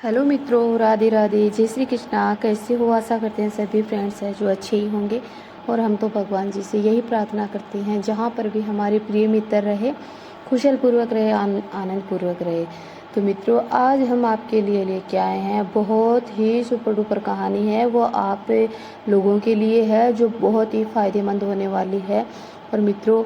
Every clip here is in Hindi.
हेलो मित्रों, राधे राधे, जय श्री कृष्णा। कैसे हो? आशा करते हैं सभी फ्रेंड्स हैं जो अच्छे ही होंगे। और हम तो भगवान जी से यही प्रार्थना करते हैं जहाँ पर भी हमारे प्रिय मित्र रहे, कुशल पूर्वक रहे, आनंद पूर्वक रहे। तो मित्रों, आज हम आपके लिए लेके आए हैं बहुत ही सुपर डुपर कहानी है। वो आप लोगों के लिए है जो बहुत ही फ़ायदेमंद होने वाली है। और मित्रों,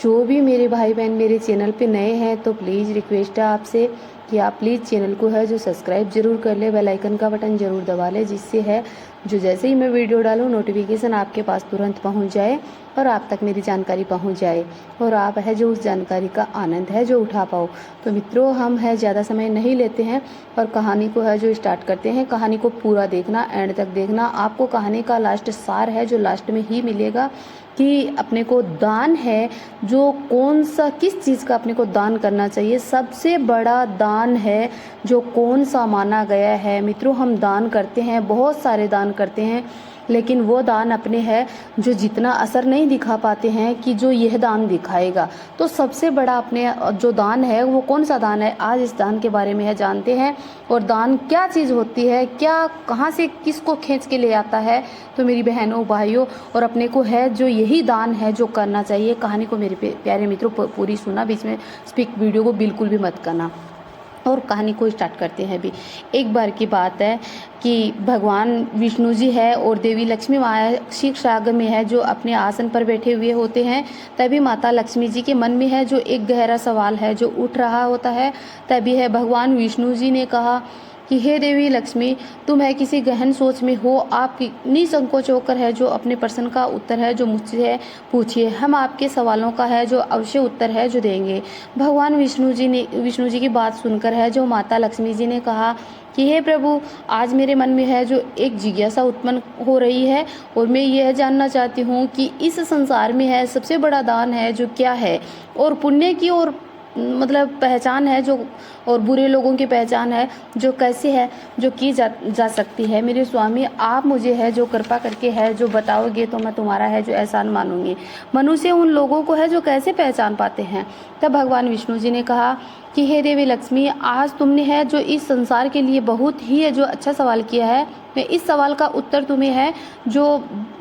जो भी मेरे भाई बहन मेरे चैनल पे नए हैं तो प्लीज़ रिक्वेस्ट है आपसे कि आप प्लीज़ चैनल को है जो सब्सक्राइब जरूर कर ले, बेल आइकन का बटन जरूर दबा ले, जिससे है जो जैसे ही मैं वीडियो डालूँ नोटिफिकेशन आपके पास तुरंत पहुंच जाए और आप तक मेरी जानकारी पहुंच जाए और आप है जो उस जानकारी का आनंद है जो उठा पाओ। तो मित्रों, हम है ज़्यादा समय नहीं लेते हैं और कहानी को है जो स्टार्ट करते हैं। कहानी को पूरा देखना, एंड तक देखना। आपको कहानी का लास्ट सार है जो लास्ट में ही मिलेगा कि अपने को दान है जो कौन सा, किस चीज़ का अपने को दान करना चाहिए, सबसे बड़ा दान है जो कौन सा माना गया है। मित्रों, हम दान करते हैं, बहुत सारे दान करते हैं, लेकिन वो दान अपने है जो जितना असर नहीं दिखा पाते हैं कि जो यह दान दिखाएगा। तो सबसे बड़ा अपने जो दान है वो कौन सा दान है, आज इस दान के बारे में है जानते हैं। और दान क्या चीज़ होती है, क्या कहाँ से किसको खींच के ले आता है। तो मेरी बहनों भाइयों, और अपने को है जो यही दान है जो करना चाहिए। कहानी को मेरे प्यारे मित्रों पूरी सुना, बीच में स्पीक वीडियो को बिल्कुल भी मत करना। और कहानी को स्टार्ट करते हैं। भी एक बार की बात है कि भगवान विष्णु जी है और देवी लक्ष्मी माया क्षीर सागर में है जो अपने आसन पर बैठे हुए होते हैं। तभी माता लक्ष्मी जी के मन में है जो एक गहरा सवाल है जो उठ रहा होता है। तभी है भगवान विष्णु जी ने कहा कि हे देवी लक्ष्मी, तुम है किसी गहन सोच में हो, आप निसंकोच होकर है जो अपने प्रश्न का उत्तर है जो मुझसे है पूछिए। हम आपके सवालों का है जो अवश्य उत्तर है जो देंगे। भगवान विष्णु जी की बात सुनकर है जो माता लक्ष्मी जी ने कहा कि हे प्रभु, आज मेरे मन में है जो एक जिज्ञासा उत्पन्न हो रही है और मैं यह जानना चाहती हूँ कि इस संसार में है सबसे बड़ा दान है जो क्या है, और पुण्य की और मतलब पहचान है जो, और बुरे लोगों की पहचान है जो कैसे है जो की जा सकती है। मेरे स्वामी, आप मुझे है जो कृपा करके है जो बताओगे तो मैं तुम्हारा है जो एहसान मानूंगी। मनुष्य उन लोगों को है जो कैसे पहचान पाते हैं। तब भगवान विष्णु जी ने कहा कि हे देवी लक्ष्मी, आज तुमने है जो इस संसार के लिए बहुत ही है जो अच्छा सवाल किया है। मैं इस सवाल का उत्तर तुम्हें है जो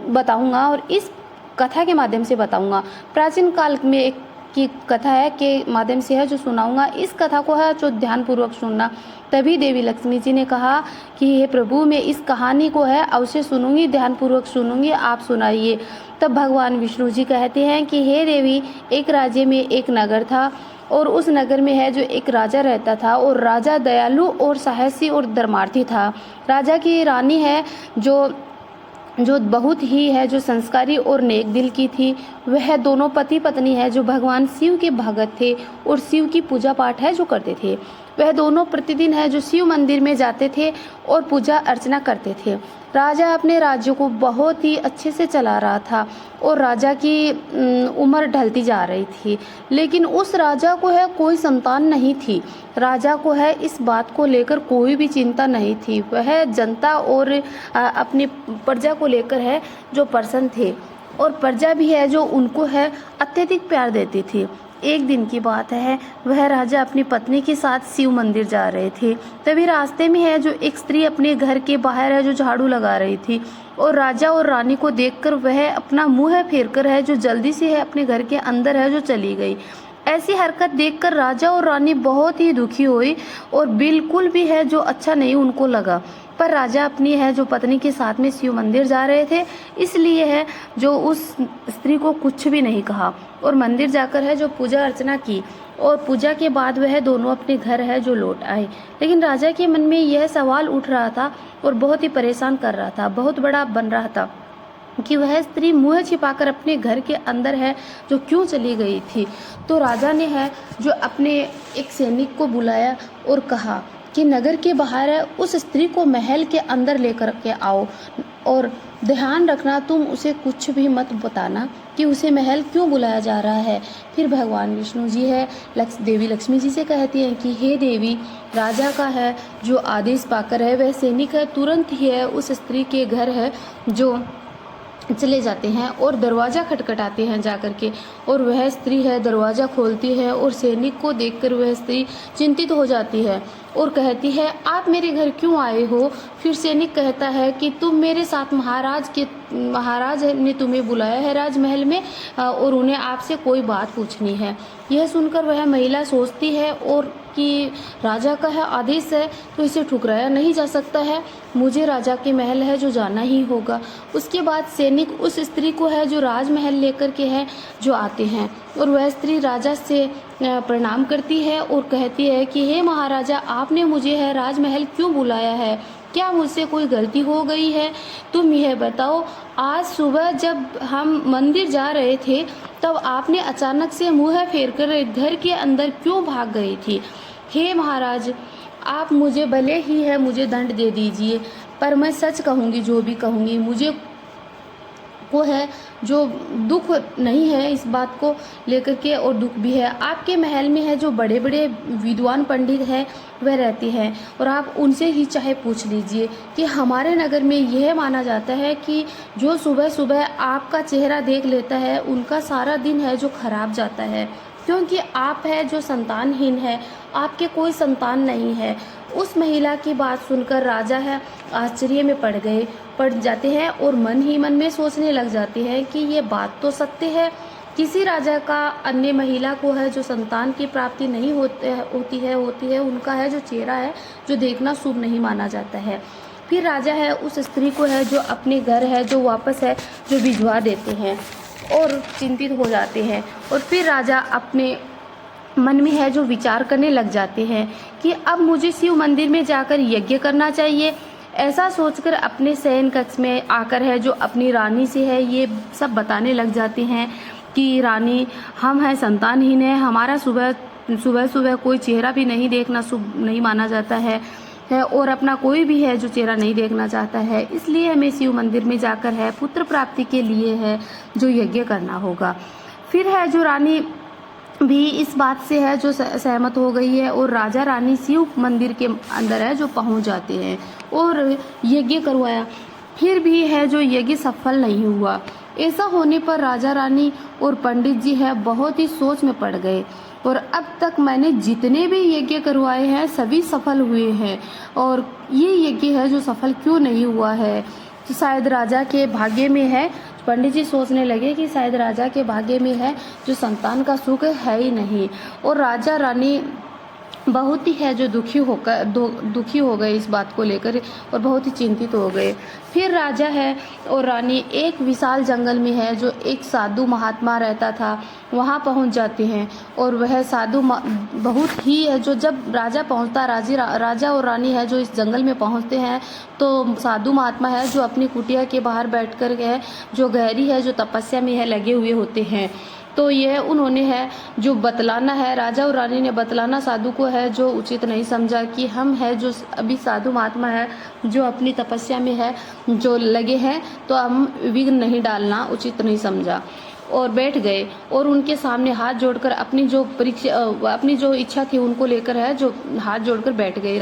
बताऊंगा और इस कथा के माध्यम से बताऊंगा। प्राचीन काल में एक की कथा है के माध्यम से है जो सुनाऊंगा। इस कथा को है जो ध्यान पूर्वक सुनना। तभी देवी लक्ष्मी जी ने कहा कि हे प्रभु, मैं इस कहानी को है अवश्य सुनूंगी, ध्यान पूर्वक सुनूंगी, आप सुनाइए। तब भगवान विष्णु जी कहते हैं कि हे देवी, एक राज्य में एक नगर था और उस नगर में है जो एक राजा रहता था और राजा दयालु और साहसी और धर्मार्थी था। राजा की रानी है जो बहुत ही है जो संस्कारी और नेक दिल की थी। वह दोनों पति पत्नी है जो भगवान शिव के भगत थे और शिव की पूजा पाठ है जो करते थे। वह दोनों प्रतिदिन है जो शिव मंदिर में जाते थे और पूजा अर्चना करते थे। राजा अपने राज्य को बहुत ही अच्छे से चला रहा था और राजा की उम्र ढलती जा रही थी, लेकिन उस राजा को है कोई संतान नहीं थी। राजा को है इस बात को लेकर कोई भी चिंता नहीं थी। वह जनता और अपनी प्रजा को लेकर है जो प्रसन्न थे और प्रजा भी है जो उनको है अत्यधिक प्यार देती थी। एक दिन की बात है, वह राजा अपनी पत्नी के साथ शिव मंदिर जा रहे थे। तभी रास्ते में है जो एक स्त्री अपने घर के बाहर है जो झाड़ू लगा रही थी और राजा और रानी को देखकर वह अपना मुंह फेरकर है जो जल्दी से है अपने घर के अंदर है जो चली गई। ऐसी हरकत देखकर राजा और रानी बहुत ही दुखी हुई और बिल्कुल भी है जो अच्छा नहीं उनको लगा। पर राजा अपनी है जो पत्नी के साथ में शिव मंदिर जा रहे थे, इसलिए है जो उस स्त्री को कुछ भी नहीं कहा और मंदिर जाकर है जो पूजा अर्चना की और पूजा के बाद वह दोनों अपने घर है जो लौट आए। लेकिन राजा के मन में यह सवाल उठ रहा था और बहुत ही परेशान कर रहा था, बहुत बड़ा बन रहा था कि वह स्त्री मुंह छिपाकर अपने घर के अंदर है जो क्यों चली गई थी। तो राजा ने है जो अपने एक सैनिक को बुलाया और कहा कि नगर के बाहर है उस स्त्री को महल के अंदर लेकर के आओ और ध्यान रखना, तुम उसे कुछ भी मत बताना कि उसे महल क्यों बुलाया जा रहा है। फिर भगवान विष्णु जी है देवी लक्ष्मी जी से कहती हैं कि हे देवी, राजा का है जो आदेश पाकर है वह सैनिक है तुरंत ही है उस स्त्री के घर है जो चले जाते हैं और दरवाज़ा खटखटाते हैं जाकर के, और वह स्त्री है दरवाज़ा खोलती है और सैनिक को देखकर वह स्त्री चिंतित हो जाती है और कहती है, आप मेरे घर क्यों आए हो? फिर सैनिक कहता है कि तुम मेरे साथ महाराज ने तुम्हें बुलाया है राजमहल में और उन्हें आपसे कोई बात पूछनी है। यह सुनकर वह महिला सोचती है और कि राजा का है आदेश है तो इसे ठुकराया नहीं जा सकता है, मुझे राजा के महल है जो जाना ही होगा। उसके बाद सैनिक उस स्त्री को है जो राजमहल लेकर के है जो आते हैं, और वह स्त्री राजा से प्रणाम करती है और कहती है कि हे महाराजा, आपने मुझे है राजमहल क्यों बुलाया है? क्या मुझसे कोई गलती हो गई है? तुम यह बताओ, आज सुबह जब हम मंदिर जा रहे थे तब आपने अचानक से मुँह फेर कर घर के अंदर क्यों भाग गई थी? हे महाराज, आप मुझे भले ही है मुझे दंड दे दीजिए, पर मैं सच कहूँगी, जो भी कहूँगी, मुझे को है जो दुख नहीं है इस बात को लेकर के, और दुख भी है आपके महल में है जो बड़े बड़े विद्वान पंडित हैं वह रहते हैं, और आप उनसे ही चाहे पूछ लीजिए कि हमारे नगर में यह माना जाता है कि जो सुबह सुबह आपका चेहरा देख लेता है उनका सारा दिन है जो खराब जाता है, क्योंकि आप है जो संतानहीन है, आपके कोई संतान नहीं है। उस महिला की बात सुनकर राजा है आश्चर्य में पड़ जाते हैं और मन ही मन में सोचने लग जाते हैं कि ये बात तो सत्य है। किसी राजा का अन्य महिला को है जो संतान की प्राप्ति नहीं होती है उनका है जो चेहरा है जो देखना शुभ नहीं माना जाता है। फिर राजा है उस स्त्री को है जो अपने घर है जो वापस है जो भिजवा देते हैं और चिंतित हो जाते हैं, और फिर राजा अपने मन में है जो विचार करने लग जाते हैं कि अब मुझे शिव मंदिर में जाकर यज्ञ करना चाहिए। ऐसा सोचकर अपने शयन कक्ष में आकर है जो अपनी रानी से है ये सब बताने लग जाते हैं कि रानी, हम हैं संतानहीन है, हमारा सुबह कोई चेहरा भी नहीं देखना शुभ नहीं माना जाता है और अपना कोई भी है जो चेहरा नहीं देखना चाहता है, इसलिए हमें शिव मंदिर में जाकर है पुत्र प्राप्ति के लिए है जो यज्ञ करना होगा। फिर है जो रानी भी इस बात से है जो सहमत हो गई है और राजा रानी शिव मंदिर के अंदर है जो पहुंच जाते हैं और यज्ञ करवाया। फिर भी है जो यज्ञ सफल नहीं हुआ। ऐसा होने पर राजा रानी और पंडित जी है बहुत ही सोच में पड़ गए, और अब तक मैंने जितने भी यज्ञ करवाए हैं सभी सफल हुए हैं, और ये यज्ञ है जो सफल क्यों नहीं हुआ है? तो शायद राजा के भाग्य में है। पंडित जी सोचने लगे कि शायद राजा के भाग्य में है जो संतान का सुख है ही नहीं, और राजा रानी बहुत ही है जो दुखी हो गए इस बात को लेकर और बहुत ही चिंतित हो गए। फिर राजा है और रानी एक विशाल जंगल में है जो एक साधु महात्मा रहता था वहाँ पहुँच जाते हैं, और वह साधु बहुत ही है जो जब राजा पहुँचता राजा और रानी है जो इस जंगल में पहुँचते हैं तो साधु महात्मा है जो अपनी कुटिया के बाहर बैठ कर है जो गहरी है जो तपस्या में है लगे हुए होते हैं। तो यह उन्होंने है जो बतलाना है, राजा और रानी ने बतलाना साधु को है जो उचित नहीं समझा कि हम है जो अभी साधु महात्मा है जो अपनी तपस्या में है जो लगे हैं, तो हम विघ्न नहीं डालना उचित नहीं समझा, और बैठ गए और उनके सामने हाथ जोड़कर अपनी जो इच्छा थी उनको लेकर है जो हाथ जोड़कर बैठ गए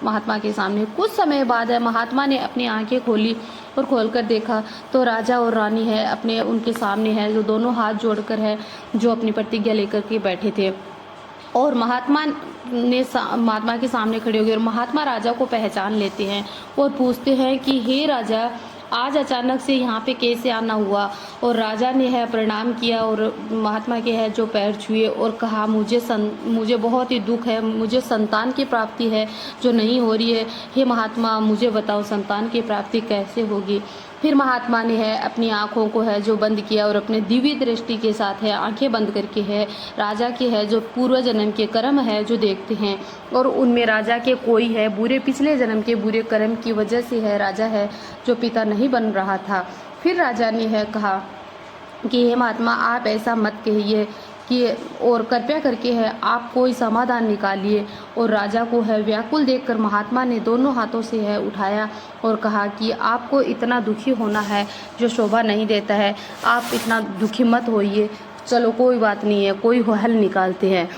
महात्मा के सामने। कुछ समय बाद है महात्मा ने अपनी आंखें खोली और खोलकर देखा तो राजा और रानी है अपने उनके सामने है जो दोनों हाथ जोड़कर है जो अपनी प्रतिज्ञा लेकर के बैठे थे, और महात्मा के सामने खड़े हो गए और महात्मा राजा को पहचान लेते हैं और पूछते हैं कि हे राजा, आज अचानक से यहाँ पे कैसे आना हुआ? और राजा ने है प्रणाम किया और महात्मा के है जो पैर छुए और कहा, मुझे बहुत ही दुख है, मुझे संतान की प्राप्ति है जो नहीं हो रही है। हे महात्मा, मुझे बताओ संतान की प्राप्ति कैसे होगी? फिर महात्मा ने है अपनी आँखों को है जो बंद किया और अपने दिव्य दृष्टि के साथ है आंखें बंद करके है राजा के है जो पूर्व जन्म के कर्म है जो देखते हैं, और उनमें राजा के कोई है पिछले जन्म के बुरे कर्म की वजह से है राजा है जो पिता नहीं बन रहा था। फिर राजा ने है कहा कि हे महात्मा, आप ऐसा मत कहिए कि और कृपया करके है आप कोई समाधान निकालिए। और राजा को है व्याकुल देखकर महात्मा ने दोनों हाथों से है उठाया और कहा कि आपको इतना दुखी होना है जो शोभा नहीं देता है, आप इतना दुखी मत होइए, चलो कोई बात नहीं है, कोई हल निकालते हैं।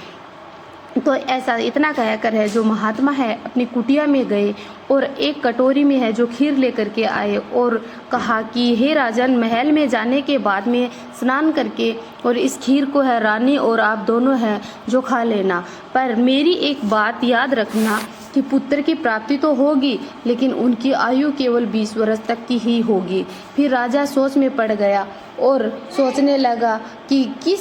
तो ऐसा इतना कहकर है जो महात्मा है अपनी कुटिया में गए और एक कटोरी में है जो खीर लेकर के आए और कहा कि हे राजन, महल में जाने के बाद में स्नान करके और इस खीर को है रानी और आप दोनों हैं जो खा लेना, पर मेरी एक बात याद रखना कि पुत्र की प्राप्ति तो होगी लेकिन उनकी आयु केवल 20 वर्ष तक की ही होगी। फिर राजा सोच में पड़ गया और सोचने लगा कि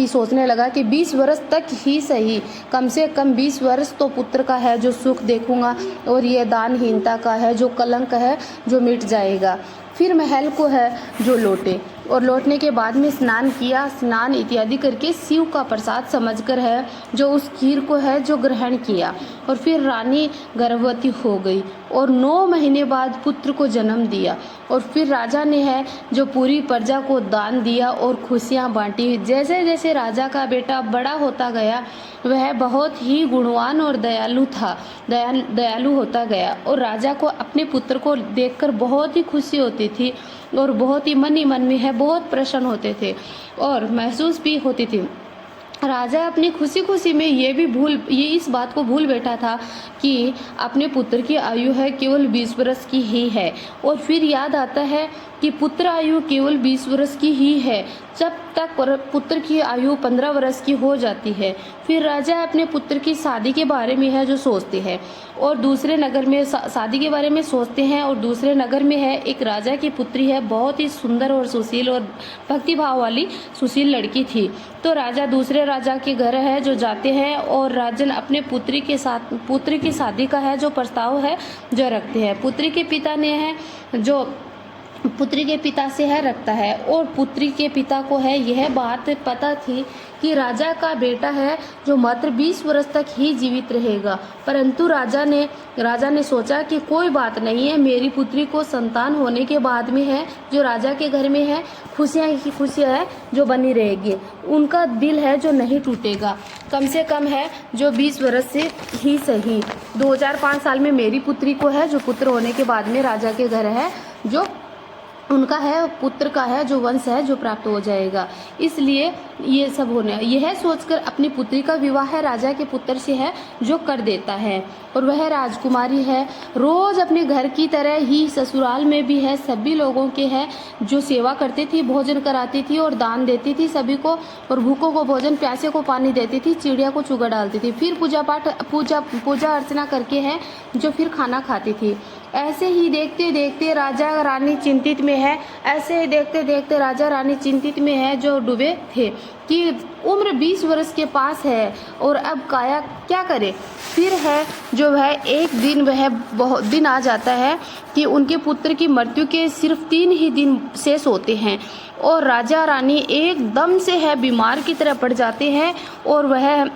सोचने लगा कि 20 वर्ष तक ही सही, कम से कम 20 वर्ष तो पुत्र का है जो सुख देखूंगा और ये दानहीनता का है जो कलंक है जो मिट जाएगा। फिर महल को है जो लौटे और लौटने के बाद में स्नान किया, स्नान इत्यादि करके शिव का प्रसाद समझकर है जो उस खीर को है जो ग्रहण किया और फिर रानी गर्भवती हो गई और 9 महीने बाद पुत्र को जन्म दिया और फिर राजा ने है जो पूरी प्रजा को दान दिया और खुशियाँ बांटी। जैसे जैसे राजा का बेटा बड़ा होता गया वह बहुत ही गुणवान और दयालु होता गया और राजा को अपने पुत्र को देखकर बहुत ही खुशी होती थी और बहुत ही मन ही मन में है बहुत प्रसन्न होते थे और महसूस भी होती थी। राजा अपनी खुशी में ये इस बात को भूल बैठा था कि अपने पुत्र की आयु है केवल 20 वर्ष की ही है और फिर याद आता है कि पुत्र आयु केवल 20 वर्ष की ही है जब तक पुत्र की आयु 15 वर्ष की हो जाती है। फिर राजा अपने पुत्र की शादी के बारे में है जो सोचते हैं और दूसरे नगर में शादी के बारे में सोचते हैं और दूसरे नगर में है एक राजा की पुत्री है, बहुत ही सुंदर और सुशील और भक्तिभाव वाली सुशील लड़की थी। तो राजा दूसरे राजा के घर है जो जाते हैं और राजन अपने पुत्री की शादी का है जो प्रस्ताव है जो रखते हैं। पुत्री के पिता ने है जो पुत्री के पिता से है रखता है और पुत्री के पिता को है यह बात पता थी कि राजा का बेटा है जो मात्र 20 वर्ष तक ही जीवित रहेगा, परंतु राजा ने सोचा कि कोई बात नहीं है, मेरी पुत्री को संतान होने के बाद में है जो राजा के घर में है खुशियाँ ही खुशियाँ है जो बनी रहेगी, उनका दिल है जो नहीं टूटेगा, कम से कम है जो 20 वर्ष से ही सही 2005 साल में मेरी पुत्री को है जो पुत्र होने के बाद में राजा के घर है जो उनका है पुत्र का है जो वंश है जो प्राप्त हो जाएगा। इसलिए ये सब होने यह सोचकर अपनी पुत्री का विवाह है राजा के पुत्र से है जो कर देता है और वह राजकुमारी है रोज अपने घर की तरह ही ससुराल में भी है सभी लोगों के है जो सेवा करती थी, भोजन कराती थी और दान देती थी सभी को और भूखों को भोजन, प्यासे को पानी देती थी, चिड़िया को चुगा डालती थी, फिर पूजा अर्चना करके है जो फिर खाना खाती थी। ऐसे ही देखते देखते राजा रानी चिंतित में है, ऐसे ही देखते देखते राजा रानी चिंतित में है जो डूबे थे कि उम्र 20 वर्ष के पास है और अब काया क्या करे। फिर है जो वह एक दिन वह बहुत दिन आ जाता है कि उनके पुत्र की मृत्यु के सिर्फ 3 ही दिन शेष होते हैं और राजा रानी एकदम से है बीमार की तरह पड़ जाते हैं और वह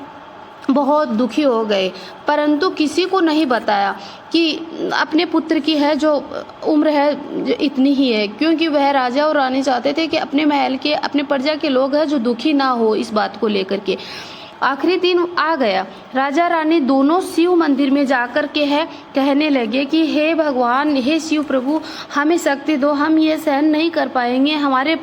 बहुत दुखी हो गए, परंतु किसी को नहीं बताया कि अपने पुत्र की है जो उम्र है जो इतनी ही है, क्योंकि वह राजा और रानी चाहते थे कि अपने महल के अपने प्रजा के लोग हैं जो दुखी ना हो इस बात को लेकर के। आखिरी दिन आ गया, राजा रानी दोनों शिव मंदिर में जाकर के है कहने लगे कि हे भगवान, हे शिव प्रभु, हमें शक्ति दो, हम ये सहन नहीं कर पाएंगे, हमारे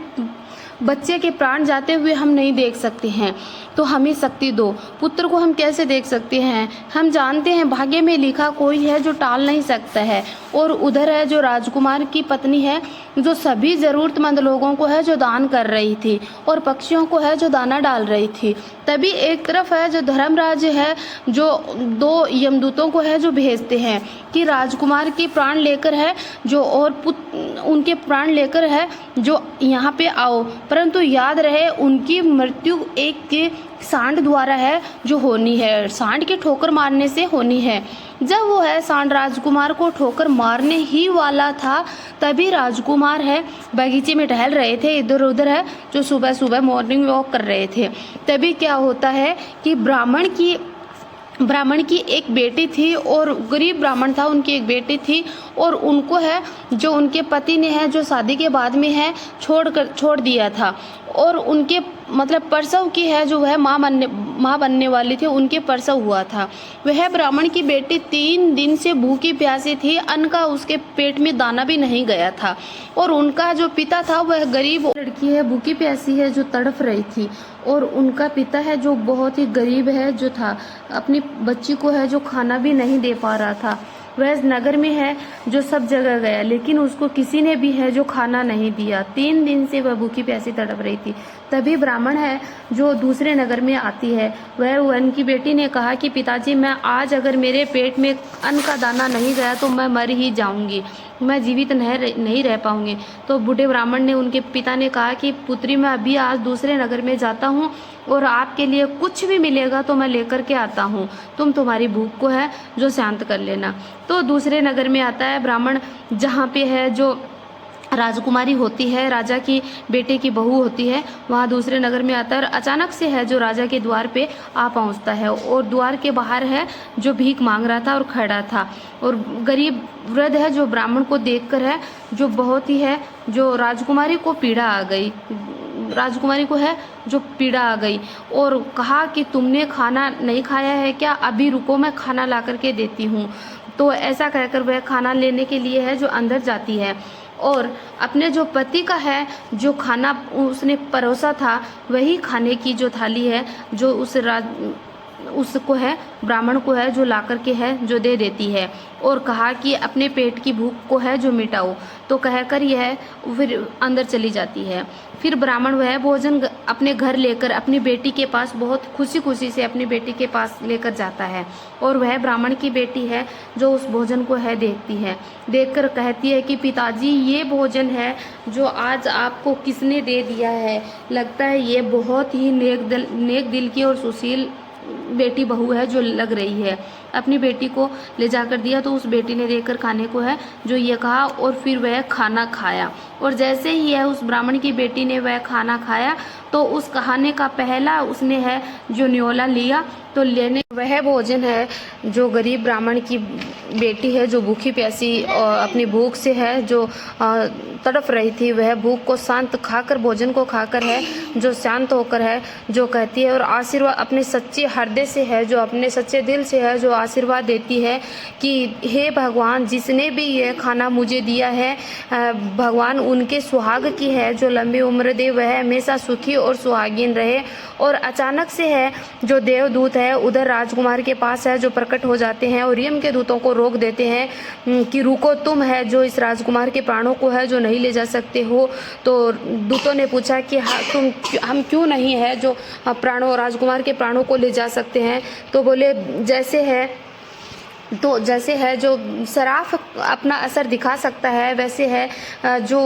बच्चे के प्राण जाते हुए हम नहीं देख सकते हैं, तो हमें शक्ति दो। पुत्र को हम कैसे देख सकते हैं, हम जानते हैं भाग्य में लिखा कोई है जो टाल नहीं सकता है। और उधर है जो राजकुमार की पत्नी है जो सभी ज़रूरतमंद लोगों को है जो दान कर रही थी और पक्षियों को है जो दाना डाल रही थी। तभी एक तरफ है जो धर्मराज है जो 2 यमदूतों को है जो भेजते हैं कि राजकुमार के प्राण लेकर है जो और उनके प्राण लेकर है जो यहाँ पे आओ, परंतु याद रहे उनकी मृत्यु एक के सांड द्वारा है जो होनी है, सांड के ठोकर मारने से होनी है। जब वो है सांड राजकुमार को ठोकर मारने ही वाला था तभी राजकुमार है बगीचे में टहल रहे थे, इधर उधर है जो सुबह सुबह मॉर्निंग वॉक कर रहे थे। तभी क्या होता है कि ब्राह्मण की एक बेटी थी और गरीब ब्राह्मण था, उनकी एक बेटी थी और उनको है जो उनके पति ने है जो शादी के बाद में है छोड़ दिया था और उनके मतलब प्रसव की है, जो वह माँ बनने वाली थी, उनके प्रसव हुआ था। वह ब्राह्मण की बेटी 3 दिन से भूखी प्यासी थी, अन्न का उसके पेट में दाना भी नहीं गया था। और उनका जो पिता था वह गरीब लड़की है, भूखी प्यासी है, जो तड़फ रही थी। और उनका पिता है जो बहुत ही गरीब है, जो था अपनी बच्ची को है जो खाना भी नहीं दे पा रहा था। वह नगर में है जो सब जगह गया, लेकिन उसको किसी ने भी है जो खाना नहीं दिया। 3 दिन से वह भूखी प्यासी तड़प रही थी। तभी ब्राह्मण है जो दूसरे नगर में आती है। वह उनकी बेटी ने कहा कि पिताजी, मैं आज अगर मेरे पेट में अन्न का दाना नहीं गया तो मैं मर ही जाऊंगी, मैं जीवित नहीं रह पाऊंगी। तो बूढ़े ब्राह्मण ने, उनके पिता ने कहा कि पुत्री, मैं अभी आज दूसरे नगर में जाता हूँ और आपके लिए कुछ भी मिलेगा तो मैं लेकर के आता हूँ, तुम तुम्हारी भूख को है जो शांत कर लेना। तो दूसरे नगर में आता है ब्राह्मण, जहाँ पे है जो राजकुमारी होती है, राजा की बेटे की बहू होती है, वहाँ दूसरे नगर में आता है। और अचानक से है जो राजा के द्वार पे आ पहुँचता है और द्वार के बाहर है जो भीख मांग रहा था और खड़ा था। और गरीब वृद्ध है जो ब्राह्मण को देखकर है जो बहुत ही है जो राजकुमारी को पीड़ा आ गई, राजकुमारी को है जो पीड़ा आ गई और कहा कि तुमने खाना नहीं खाया है क्या, अभी रुको, मैं खाना ला करके देती हूँ। तो ऐसा कहकर वह खाना लेने के लिए है जो अंदर जाती है और अपने जो पति का है जो खाना उसने परोसा था, वही खाने की जो थाली है जो उसको है ब्राह्मण को है जो ला करके है जो दे देती है और कहा कि अपने पेट की भूख को है जो मिटाओ। तो कहकर यह फिर अंदर चली जाती है। फिर ब्राह्मण वह भोजन अपने घर लेकर अपनी बेटी के पास बहुत खुशी खुशी से अपनी बेटी के पास लेकर जाता है। और वह ब्राह्मण की बेटी है जो उस भोजन को है देखती है, देखकर कहती है कि पिताजी, ये भोजन है जो आज आपको किसने दे दिया है, लगता है ये बहुत ही नेक दिल की और सुशील बेटी बहू है जो लग रही है। अपनी बेटी को ले जाकर दिया तो उस बेटी ने देकर खाने को है जो ये कहा और फिर वह खाना खाया। और जैसे ही है उस ब्राह्मण की बेटी ने वह खाना खाया तो उस खाने का पहला उसने है जो न्योला लिया, तो लेने वह भोजन है जो गरीब ब्राह्मण की बेटी है जो भूखी प्यासी और अपनी भूख से है जो तड़प रही थी, वह भूख को शांत खाकर, भोजन को खाकर है जो शांत होकर है जो कहती है और आशीर्वाद अपने सच्चे हृदय से है जो अपने सच्चे दिल से है जो आशीर्वाद देती है कि हे भगवान, जिसने भी यह खाना मुझे दिया है, भगवान उनके सुहाग की है जो लंबी उम्र दे, वह हमेशा सुखी और सुहागिन रहे। और अचानक से है जो देवदूत है उधर राजकुमार के पास है जो प्रकट हो जाते हैं और यम के दूतों को रोक देते हैं कि रुको, तुम है जो इस राजकुमार के प्राणों को है जो नहीं ले जा सकते हो। तो दूतों ने पूछा कि हम क्यों नहीं है जो राजकुमार के प्राणों को ले जा सकते हैं। तो बोले जैसे है जो शराब अपना असर दिखा सकता है, वैसे है जो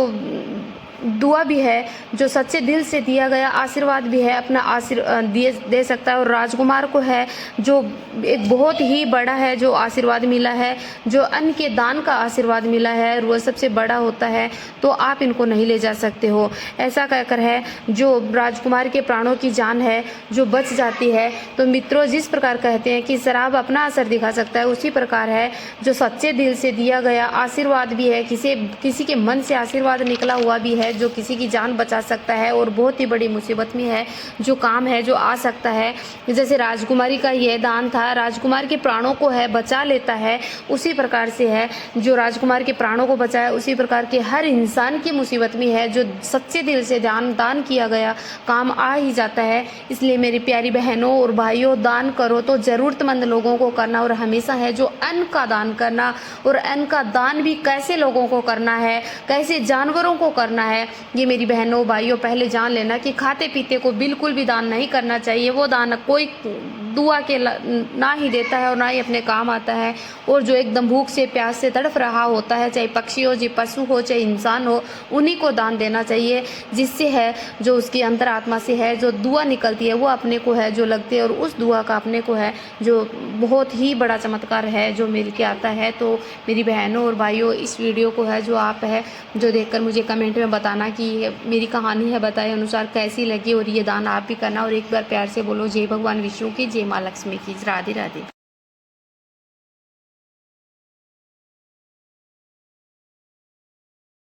दुआ भी है जो सच्चे दिल से दिया गया आशीर्वाद भी है अपना आशीर्वाद दे सकता है। और राजकुमार को है जो एक बहुत ही बड़ा है जो आशीर्वाद मिला है, जो अन्न के दान का आशीर्वाद मिला है, वो सबसे बड़ा होता है, तो आप इनको नहीं ले जा सकते हो। ऐसा कहकर है जो राजकुमार के प्राणों की जान है जो बच जाती है। तो मित्रों, जिस प्रकार कहते हैं कि शराब अपना असर दिखा सकता है, उसी प्रकार है जो सच्चे दिल से दिया गया आशीर्वाद भी है, किसी के मन से आशीर्वाद निकला हुआ भी है जो किसी की जान बचा सकता है और बहुत ही बड़ी मुसीबत में है जो काम है जो आ सकता है। जैसे राजकुमारी का यह दान था, राजकुमार के प्राणों को है बचा लेता है, उसी प्रकार से है जो राजकुमार के प्राणों को बचाया, उसी प्रकार के हर इंसान की मुसीबत में है जो सच्चे दिल से दान किया गया काम आ ही जाता है। इसलिए मेरी प्यारी बहनों और भाइयों, दान करो तो ज़रूरतमंद लोगों को करना और हमेशा है जो अन्न का दान करना। और अन्न का दान भी कैसे लोगों को करना है, कैसे जानवरों को करना है, ये मेरी बहनों भाइयों पहले जान लेना कि खाते पीते को बिल्कुल भी दान नहीं करना चाहिए। वो दान कोई दुआ के ना ही देता है और ना ही अपने काम आता है। और जो एकदम भूख से प्यास से तड़फ रहा होता है, चाहे पक्षी हो, चाहे पशु हो, चाहे इंसान हो, उन्हीं को दान देना चाहिए, जिससे है जो उसकी अंतरात्मा से है जो दुआ निकलती है वो अपने को है जो लगती है और उस दुआ का अपने को है जो बहुत ही बड़ा चमत्कार है जो मिल के आता है। तो मेरी बहनों और भाइयों, इस वीडियो को है जो आप है जो देखकर मुझे कमेंट में बताना कि मेरी कहानी है बताए अनुसार कैसी लगी और ये दान आप भी करना। और एक बार प्यार से बोलो जय भगवान विष्णु की, जय माँ लक्ष्मी की। राधे राधे।